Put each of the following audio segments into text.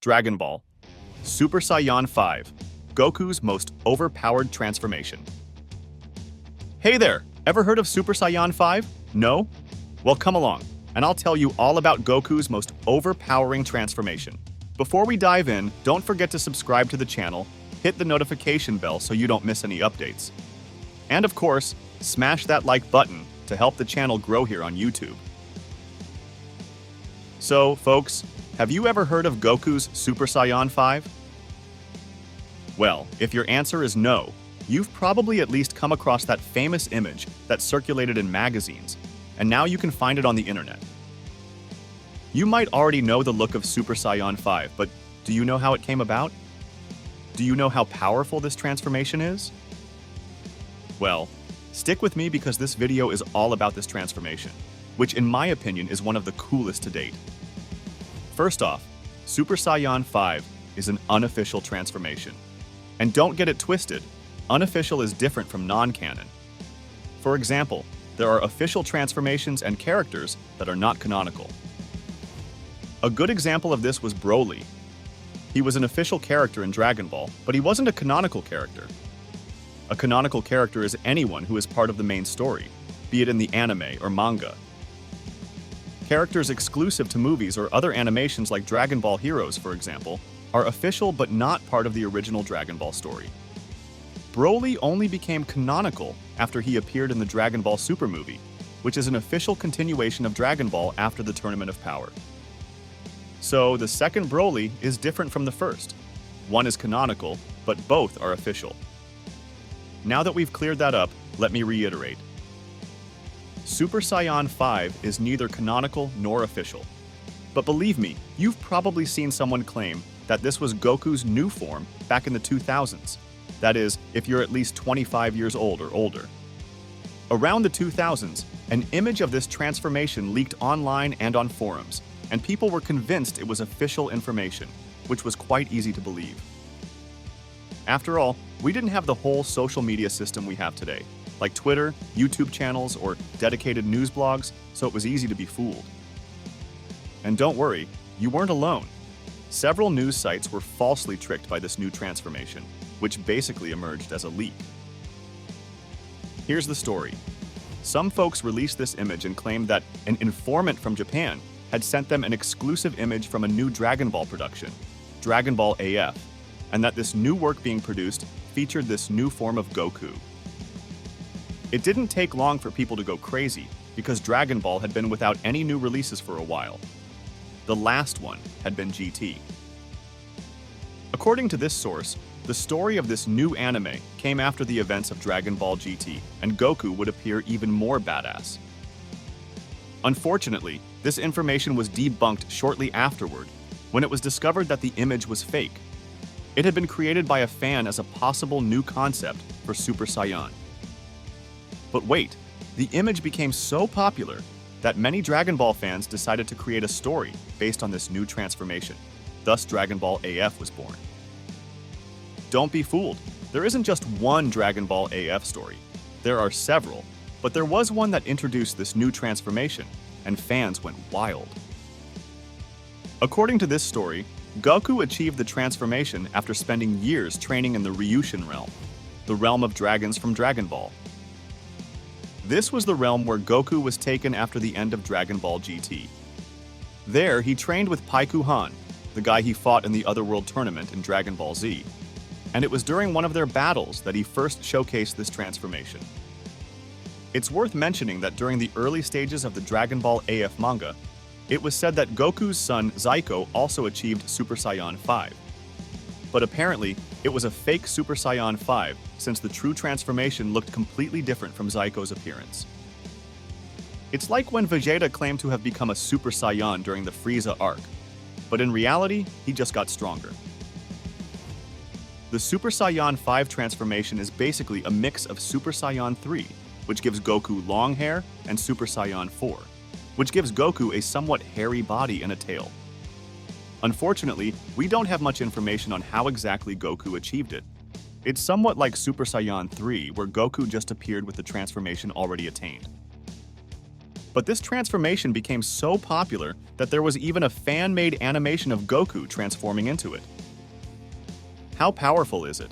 Dragon Ball. Super Saiyan 5. Goku's most overpowered transformation. Hey there! Ever heard of Super Saiyan 5? No? Well, come along, and I'll tell you all about Goku's most overpowering transformation. Before we dive in, don't forget to subscribe to the channel, hit the notification bell so you don't miss any updates. And of course, smash that like button to help the channel grow here on YouTube. So, folks, have you ever heard of Goku's Super Saiyan 5? Well, if your answer is no, you've probably at least come across that famous image that circulated in magazines, and now you can find it on the internet. You might already know the look of Super Saiyan 5, but do you know how it came about? Do you know how powerful this transformation is? Well, stick with me because this video is all about this transformation, which in my opinion is one of the coolest to date. First off, Super Saiyan 5 is an unofficial transformation. And don't get it twisted, unofficial is different from non-canon. For example, there are official transformations and characters that are not canonical. A good example of this was Broly. He was an official character in Dragon Ball, but he wasn't a canonical character. A canonical character is anyone who is part of the main story, be it in the anime or manga. Characters exclusive to movies or other animations like Dragon Ball Heroes, for example, are official but not part of the original Dragon Ball story. Broly only became canonical after he appeared in the Dragon Ball Super movie, which is an official continuation of Dragon Ball after the Tournament of Power. So the second Broly is different from the first. One is canonical, but both are official. Now that we've cleared that up, let me reiterate. Super Saiyan 5 is neither canonical nor official. But believe me, you've probably seen someone claim that this was Goku's new form back in the 2000s. That is, if you're at least 25 years old or older. Around the 2000s, an image of this transformation leaked online and on forums, and people were convinced it was official information, which was quite easy to believe. After all, we didn't have the whole social media system we have today, like Twitter, YouTube channels, or dedicated news blogs, so it was easy to be fooled. And don't worry, you weren't alone. Several news sites were falsely tricked by this new transformation, which basically emerged as a leak. Here's the story. Some folks released this image and claimed that an informant from Japan had sent them an exclusive image from a new Dragon Ball production, Dragon Ball AF, and that this new work being produced featured this new form of Goku. It didn't take long for people to go crazy, because Dragon Ball had been without any new releases for a while. The last one had been GT. According to this source, the story of this new anime came after the events of Dragon Ball GT, and Goku would appear even more badass. Unfortunately, this information was debunked shortly afterward, when it was discovered that the image was fake. It had been created by a fan as a possible new concept for Super Saiyan. But wait, the image became so popular that many Dragon Ball fans decided to create a story based on this new transformation. Thus, Dragon Ball AF was born. Don't be fooled. There isn't just one Dragon Ball AF story. There are several, but there was one that introduced this new transformation, and fans went wild. According to this story, Goku achieved the transformation after spending years training in the Ryushin realm, the realm of dragons from Dragon Ball. This was the realm where Goku was taken after the end of Dragon Ball GT. There, he trained with Paiku Han, the guy he fought in the Otherworld tournament in Dragon Ball Z, and it was during one of their battles that he first showcased this transformation. It's worth mentioning that during the early stages of the Dragon Ball AF manga, it was said that Goku's son Zaiko also achieved Super Saiyan 5. But apparently, it was a fake Super Saiyan 5 since the true transformation looked completely different from Zaiko's appearance. It's like when Vegeta claimed to have become a Super Saiyan during the Frieza arc, but in reality, he just got stronger. The Super Saiyan 5 transformation is basically a mix of Super Saiyan 3, which gives Goku long hair, and Super Saiyan 4, which gives Goku a somewhat hairy body and a tail. Unfortunately, we don't have much information on how exactly Goku achieved it. It's somewhat like Super Saiyan 3, where Goku just appeared with the transformation already attained. But this transformation became so popular that there was even a fan-made animation of Goku transforming into it. How powerful is it?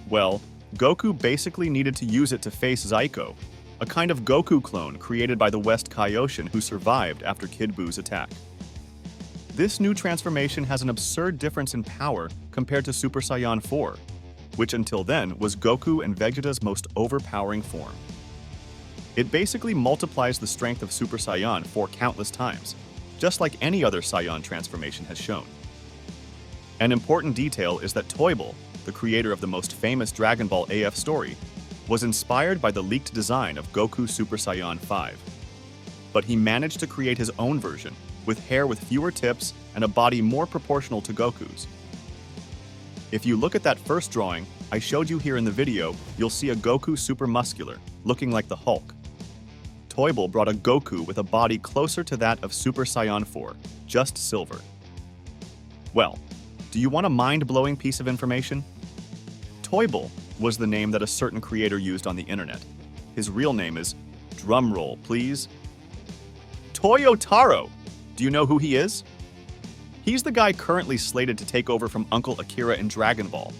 Well, Goku basically needed to use it to face Zyko, a kind of Goku clone created by the West Kaioshin who survived after Kid Buu's attack. This new transformation has an absurd difference in power compared to Super Saiyan 4, which until then was Goku and Vegeta's most overpowering form. It basically multiplies the strength of Super Saiyan 4 countless times, just like any other Saiyan transformation has shown. An important detail is that Toible, the creator of the most famous Dragon Ball AF story, was inspired by the leaked design of Goku Super Saiyan 5. But he managed to create his own version, with hair with fewer tips and a body more proportional to Goku's. If you look at that first drawing I showed you here in the video, you'll see a Goku super muscular, looking like the Hulk. Toible brought a Goku with a body closer to that of Super Saiyan 4, just silver. Well, do you want a mind-blowing piece of information? Toible was the name that a certain creator used on the internet. His real name is, drumroll please, Toyotaro. Do you know who he is? He's the guy currently slated to take over from Uncle Akira in Dragon Ball.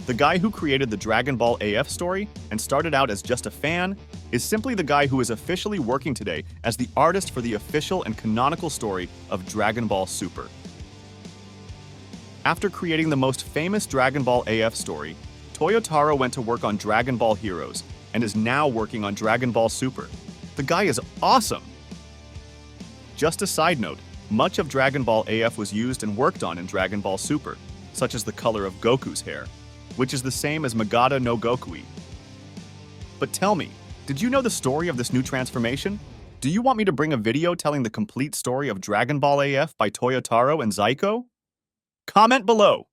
The guy who created the Dragon Ball AF story and started out as just a fan is simply the guy who is officially working today as the artist for the official and canonical story of Dragon Ball Super. After creating the most famous Dragon Ball AF story, Toyotaro went to work on Dragon Ball Heroes and is now working on Dragon Ball Super. The guy is awesome! Just a side note, much of Dragon Ball AF was used and worked on in Dragon Ball Super, such as the color of Goku's hair, which is the same as Magata no Gokui. But tell me, did you know the story of this new transformation? Do you want me to bring a video telling the complete story of Dragon Ball AF by Toyotaro and Zyko? Comment below!